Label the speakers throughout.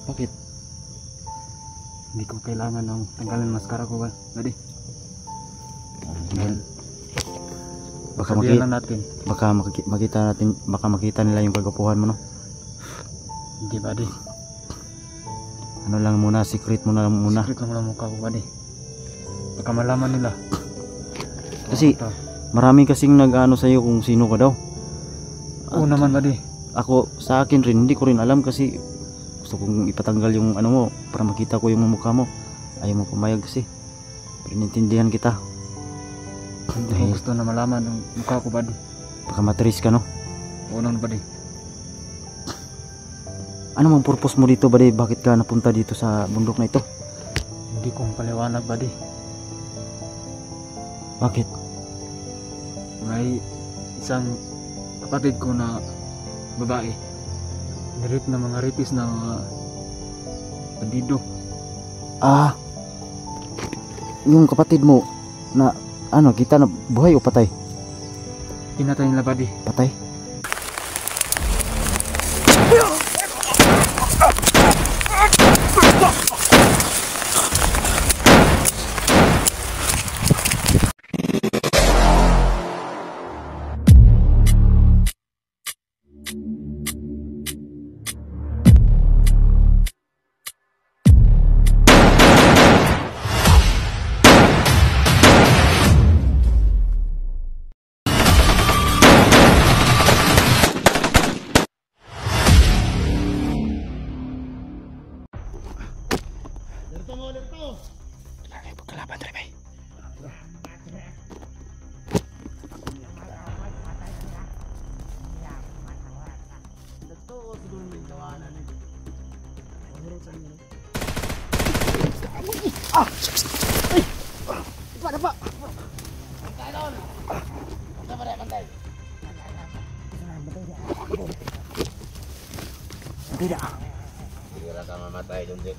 Speaker 1: Bakit? Hindi ko kailangan ng tanggalin maskara ko ba? Dadi.
Speaker 2: Baka
Speaker 1: Sabihan lang natin.
Speaker 2: baka makita nila yung kagwapuhan mo, no?
Speaker 1: Hindi ba di?
Speaker 2: Ano lang muna, secret mo na lang muna.
Speaker 1: Secret lang mukha ko ba di? Baka malaman nila.
Speaker 2: Kasi marami kasing nag-ano sa'yo kung sino ka daw.
Speaker 1: Oo naman ba di?
Speaker 2: Ako, sa akin rin, hindi ko rin alam kasi gusto kong ipatanggal yung ano mo para makita ko yung mukha mo. Ayaw mo pumayag kasi. Pinintindihan kita.
Speaker 1: Hindi ko gusto na malaman ang mukha ko ba di?
Speaker 2: Baka matris ka, no?
Speaker 1: Oo naman ba di?
Speaker 2: Ano mang purpose mo dito, Bade? Bakit ka napunta dito sa bundok na ito?
Speaker 1: Hindi ko paliwanag ba di?
Speaker 2: Bakit?
Speaker 1: May isang kapatid ko na babae. Nirip na mga ripis na mga bandido.
Speaker 2: Ah, yung kapatid mo na ano, kita na buhay o patay?
Speaker 1: Pinatay nila ba di?
Speaker 2: Patay? Pagkalaban tayo, bay. Ah! Ay! Ada pak? Bantay doon! Bantay pa rin, bantay! Bantay dah! Sigura ka mamatay doon din.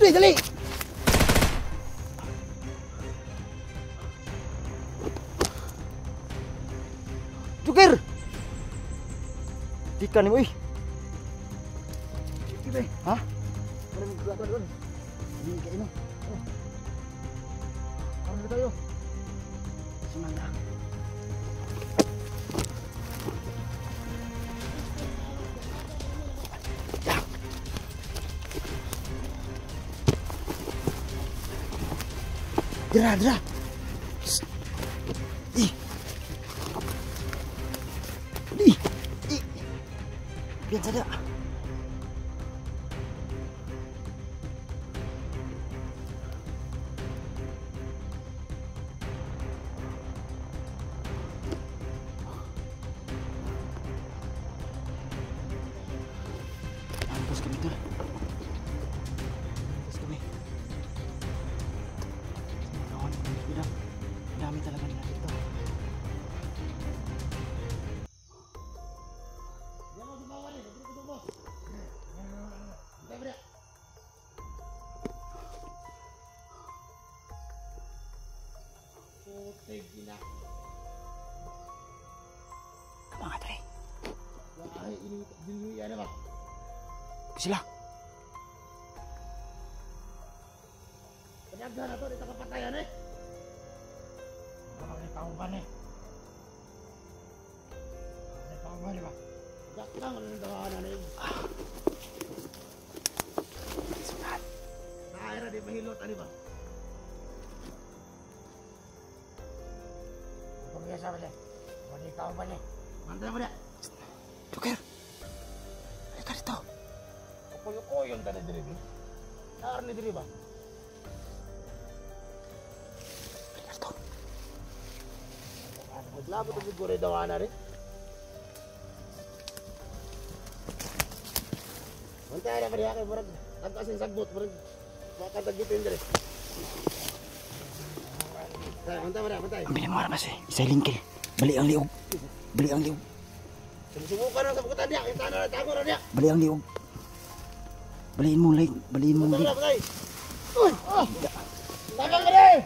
Speaker 2: Dali! Joker! Tika nih, wih. Oke, hah? Ada minggu apa doon? Hindi kayo no. Ano na tayo? Sumanda. Dra. Ih. Biar saja. Mampus kami tuh. Mampus kami. Kawan, dami talaga nila dito. Mga tre. Sila. Penyaga na to, dito kapatayan eh. Mga tao ba ni? Mga tao ba ni ba? Dak lang, ano yung tawanan na yun? Sukat. Nakahira di mahilot, ano ba? Pag-iasa ba niya? Mga tao ba niya? Mantay mo niya? Joker! Halika dito! Kuyo-kuyon ka na diri ba? Nakar ni diri ba? Halika dito! Maglabo ito siguro yung dawa na rin. Mantay na ba niya kayo murag? Tagkasin sagbot, baka tagitin dali. Mantay mo na, mantay.
Speaker 1: Ang bilang mga armas eh. Silent kill. Bali ang liog. Bali ang liog.
Speaker 2: Sumusubukan na sa bukutan niya. Kita na, tago na niya.
Speaker 1: Bali ang liog. Baliin mo, like. Baliin mo,
Speaker 2: Mantay mo
Speaker 1: like.
Speaker 2: na, mantay. Uy! Tabang ka rin!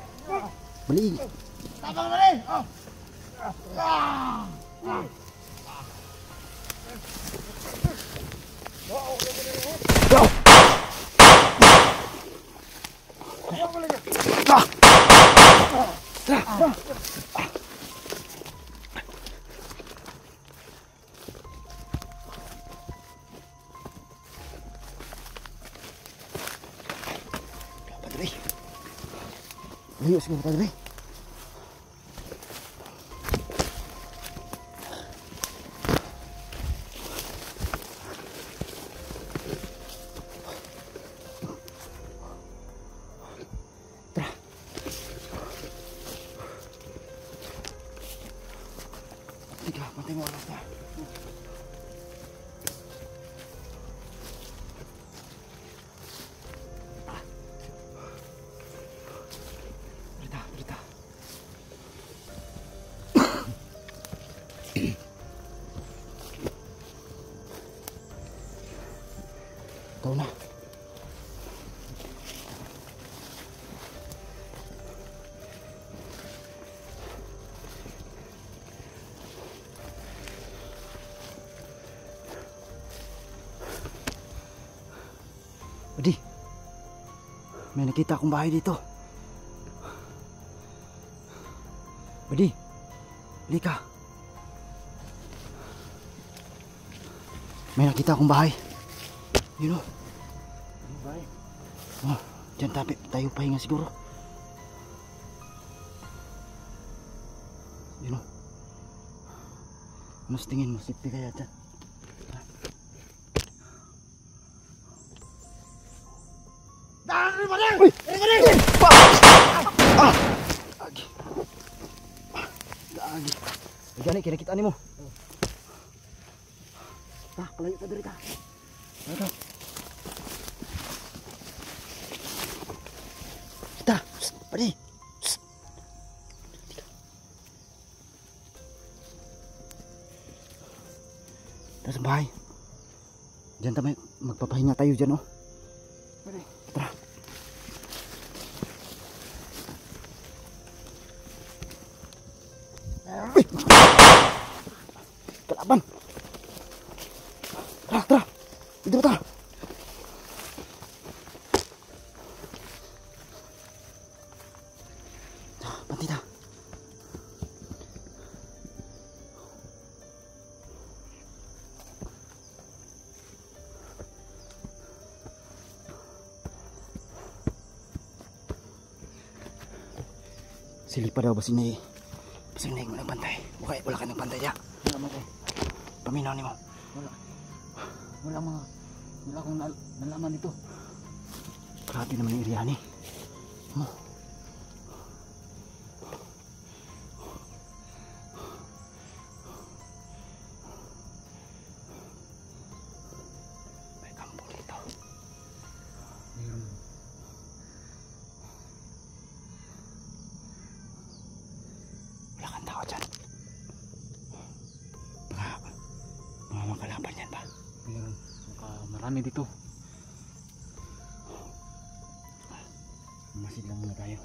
Speaker 1: Baliin.
Speaker 2: Tabang ka rin!
Speaker 1: Padre. Layo siguro, Padre. Tara. Tiga, pantay mo alas na. Berita, berita. Kau na. Adi, may nakita akong bahay dito. Adi, lika. May nakita akong bahay. Yun o.
Speaker 2: Bahay.
Speaker 1: Oh, dyan tayo pahinga siguro. Yun o. Ano sa tingin mo? Safety kaya dyan?
Speaker 2: Daan rin mo rin!
Speaker 1: Uy!
Speaker 2: Rin mo rin!
Speaker 1: Agi. Agi. Gani, kinakita ni mo. Ta, palayo ka diri ta. Ito. Kita, padi. Tara sa bahay. Diyan tayo magpapahinga tayo dyan, oh. Tara. Uy! Kalaban. Tara, tara. Dito ba tayo? Panti ta. Silipa daw basing na mo nagbantay. Wala ka nagbantay diya.
Speaker 2: Wala mo kayo.
Speaker 1: Paminaw ni mo.
Speaker 2: Wala akong nalaman dito.
Speaker 1: Grabe naman yung iriyan eh. May kampo dito. Wala kang tao dyan. Baka mga makalaban yan ba?
Speaker 2: Meron. Marami dito.
Speaker 1: Masid lang muna tayo.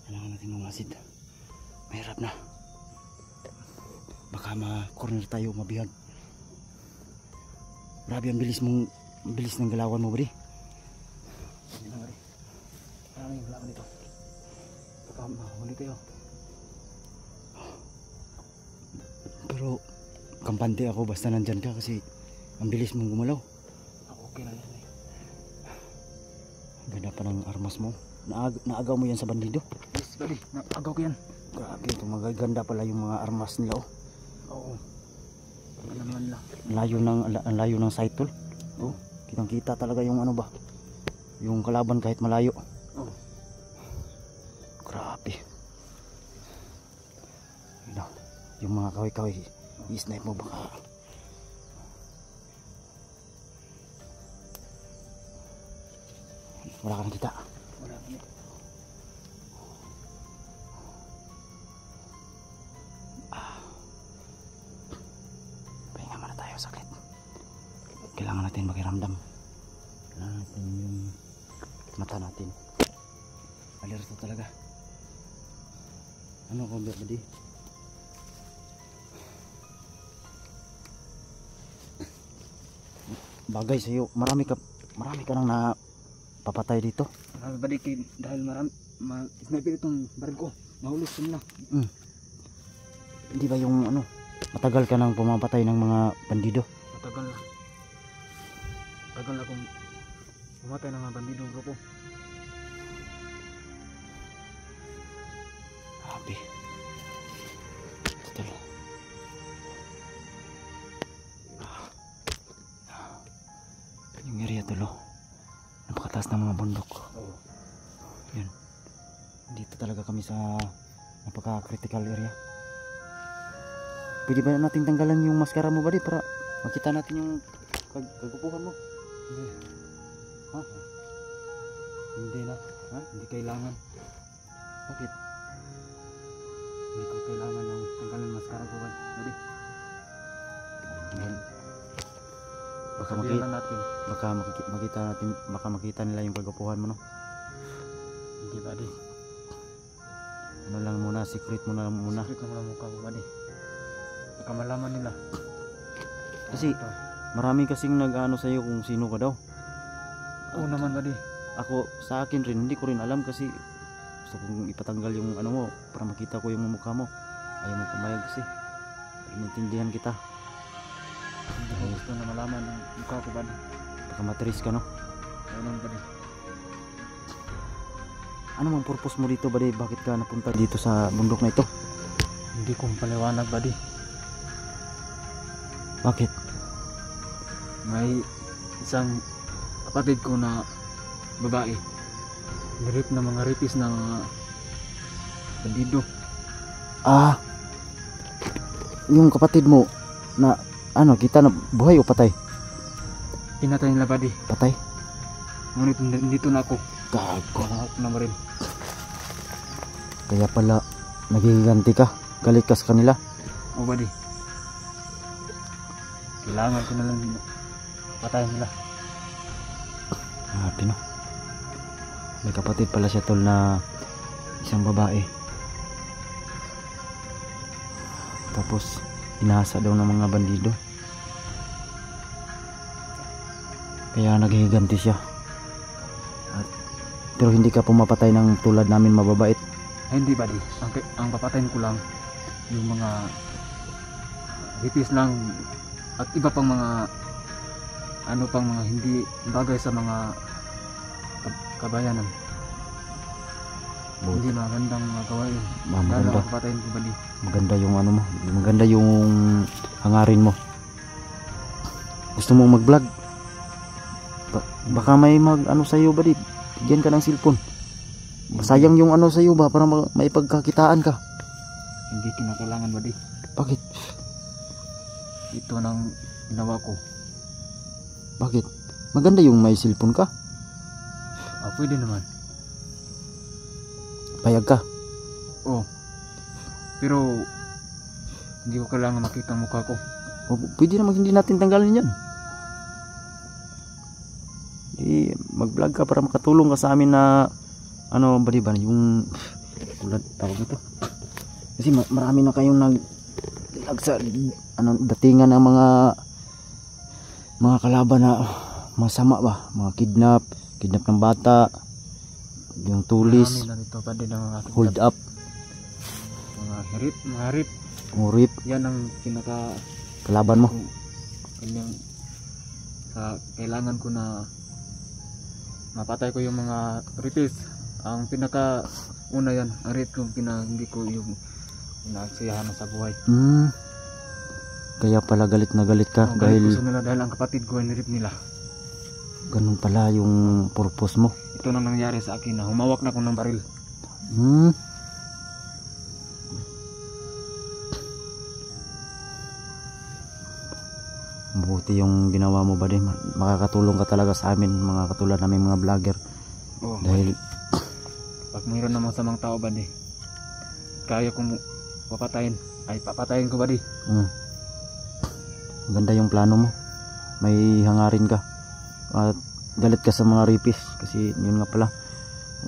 Speaker 1: Kailangan natin mamasid. Mahirap na. Baka ma-corner tayo, mabihag. Grabe ang bilis ng galawan mo, bri.
Speaker 2: Maraming galawan dito. Baka mahuli tayo.
Speaker 1: Pero kampante ako basta nandyan ka kasi ang bilis mong gumalaw.
Speaker 2: Okay lang yan eh.
Speaker 1: Ganda pa ng armas mo. Naagaw mo yan sa bandido.
Speaker 2: Yes, buddy. Naagaw ko yan.
Speaker 1: Grabe ito, magaganda pala yung mga armas nila, oh.
Speaker 2: Oo. Alam naman nila.
Speaker 1: Ang layo ng sight tool. Oh, kitang kita talaga yung ano ba, yung kalaban kahit malayo.
Speaker 2: Oo.
Speaker 1: Grabe. Yun, yung mga kaway-kaway i-snipe mo baka Wala ka nakita.
Speaker 2: Wala kami.
Speaker 1: Pahinga muna tayo sakit. Kailangan natin makiramdam. Kailangan natin yung mata natin. Alerto talaga. Ano ko ba di? Bagay sa'yo. Marami ka nang napapatay dito.
Speaker 2: Marami ba dahil sniper itong baril ko. Nahulog ko na.
Speaker 1: Hindi ba yung ano, matagal ka nang pumapatay ng mga bandido?
Speaker 2: Matagal na. Matagal na akong pumatay ng mga bandidong grupo.
Speaker 1: Happy. Tutal. Yung area tulo. Napakataas ng mga bundok.
Speaker 2: Oo.
Speaker 1: Yun. Dito talaga kami sa napaka-critical area. Pwede ba nating tanggalan yung maskara mo ba di para makita natin yung kagupuhan mo?
Speaker 2: Hindi.
Speaker 1: Ha?
Speaker 2: Hindi na.
Speaker 1: Ha?
Speaker 2: Hindi kailangan.
Speaker 1: Bakit?
Speaker 2: Hindi ko kailangan ng tanggalan maskara ko. Buddy.
Speaker 1: Ngayon, baka
Speaker 2: Sabihan lang natin.
Speaker 1: baka makita nila yung kagupuhan mo, no?
Speaker 2: Hindi buddy.
Speaker 1: Ano lang muna, secret mo na lang muna.
Speaker 2: Secret lang mukha ko buddy. Baka malaman nila.
Speaker 1: Kasi marami kasing nag-ano sa iyo kung sino ka daw.
Speaker 2: Oo naman buddy.
Speaker 1: Ako sa akin rin hindi ko rin alam kasi gusto kong ipatanggal yung ano mo para makita ko yung mukha mo. Ayaw mo pumayag kasi. Inintindihan kita.
Speaker 2: Hindi ko gusto na malaman ang mukha ko buddy.
Speaker 1: Baka matiris ka, no?
Speaker 2: Oo naman buddy.
Speaker 1: Ano mang purpose mo dito, buddy? Bakit ka napunta dito sa bundok na ito?
Speaker 2: Hindi ko paliwanag buddy.
Speaker 1: Bakit?
Speaker 2: May isang kapatid ko na babae. Nirip na mga ripis na mga bandido.
Speaker 1: Ah, yung kapatid mo na ano, kita na buhay o patay?
Speaker 2: Pinatay nila buddy.
Speaker 1: Patay?
Speaker 2: Ngunit dito na ako.
Speaker 1: Gago.
Speaker 2: Mahawak na baril.
Speaker 1: Kaya pala nagiganti ka. Galit ka sa kanila.
Speaker 2: O buddy. Kailangan ko na lang patayin nila.
Speaker 1: Grabe, no? May kapatid pala siya, tol, na isang babae. Tapos inasa daw ng mga bandido. Kaya naghihiganti siya. Pero hindi ka pumapatay ng tulad namin mababait.
Speaker 2: Ay, hindi buddy. Ang papatayin ko lang yung mga ripis lang at iba pang mga ano pang mga hindi bagay sa mga kabayanan. Hindi magandang mga gawain.
Speaker 1: Maganda.
Speaker 2: Lalo ang papatayin ko buddy.
Speaker 1: Maganda yung ano mo. Maganda yung hangarin mo. Gusto mo mag-vlog? Baka may mag ano sa'yo ba di? Bigyan ka ng cellphone. Sayang yung ano sa'yo ba para maipagkakitaan ka.
Speaker 2: Hindi kinakailangan buddy.
Speaker 1: Bakit?
Speaker 2: Ito nang ginawa ko.
Speaker 1: Bakit? Maganda yung may cellphone ka.
Speaker 2: Pwede naman.
Speaker 1: Payag ka.
Speaker 2: Oh. Pero hindi ko kailangan makita ang mukha ko.
Speaker 1: O, pwede naman hindi natin tanggalin yan. Mag-vlog ka para makatulong ka sa amin na ano ba diba yung tulad tawag nito. Kasi marami na kayong nag sa ano datingan ng mga kalaban na masama ba, mga kidnap ng bata, yung tulis,
Speaker 2: Marami na dito pa din ang ating
Speaker 1: hold up,
Speaker 2: mga harip.
Speaker 1: ngurip,
Speaker 2: Yan ang pinaka
Speaker 1: kalaban mo.
Speaker 2: kanyang kailangan ko na mapatay ko yung mga ripis. Ang pinaka una yan, ang rip ko hindi ko yung nagsiyahan sa buhay.
Speaker 1: Kaya pala galit na galit ka dahil
Speaker 2: gusto nila dahil ang kapatid ko ay nirip nila.
Speaker 1: ganun pala yung purpose mo.
Speaker 2: Ito nang nangyari sa akin na humawak na ako ng baril.
Speaker 1: Mabuti yung ginawa mo ba din. Makakatulong ka talaga sa amin, mga katulad namin mga vlogger.
Speaker 2: Oo.
Speaker 1: Dahil
Speaker 2: Pag mayroon namang samang tao badi, kaya kong papatayin. Ay papatayin ko badi.
Speaker 1: maganda yung plano mo. May hangarin ka. At galit ka sa mga rapis. Kasi yun nga pala,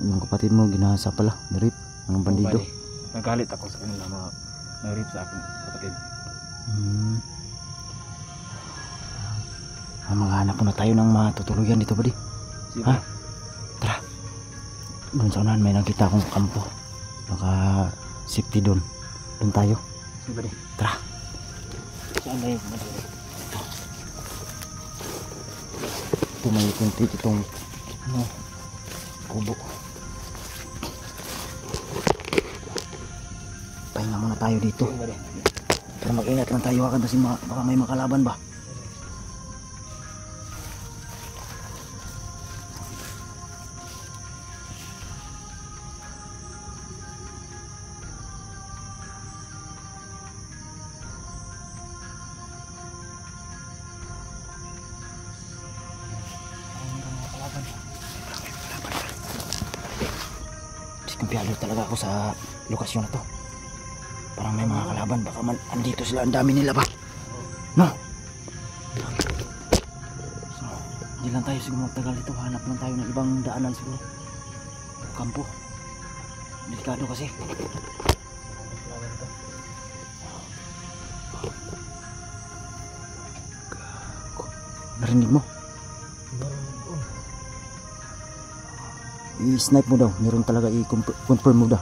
Speaker 1: yung kapatid mo ginahasa pala, na-rape ng bandido.
Speaker 2: Oo, badi. Nagalit ako sa kanila mga na-rape sa aking kapatid.
Speaker 1: Maghanap muna tayo ng matutuluyan dito, buddy.
Speaker 2: Sige.
Speaker 1: Ha? Tara. Doon sa unahan may nakita akong kampo. Baka safety doon. Doon tayo.
Speaker 2: Sige badi.
Speaker 1: Tara.
Speaker 2: Saan na yung badi?
Speaker 1: Ito may kunti itong kubo. Pahinga muna tayo dito.
Speaker 2: Sige badi.
Speaker 1: Pero mag-ingat lang tayo kasi baka may makalaban ba. Diskumpiyado talaga ako sa lokasyon na to. Parang may mga kalaban. Baka andito sila. Ang dami nila ba? No? So, hindi lang tayo siguro magtagal dito. Hanap lang tayo ng ibang daanan siguro. Kampo. Delikado kasi. Narinig mo? I-snipe mo daw. Meron talaga i-confirm mo daw.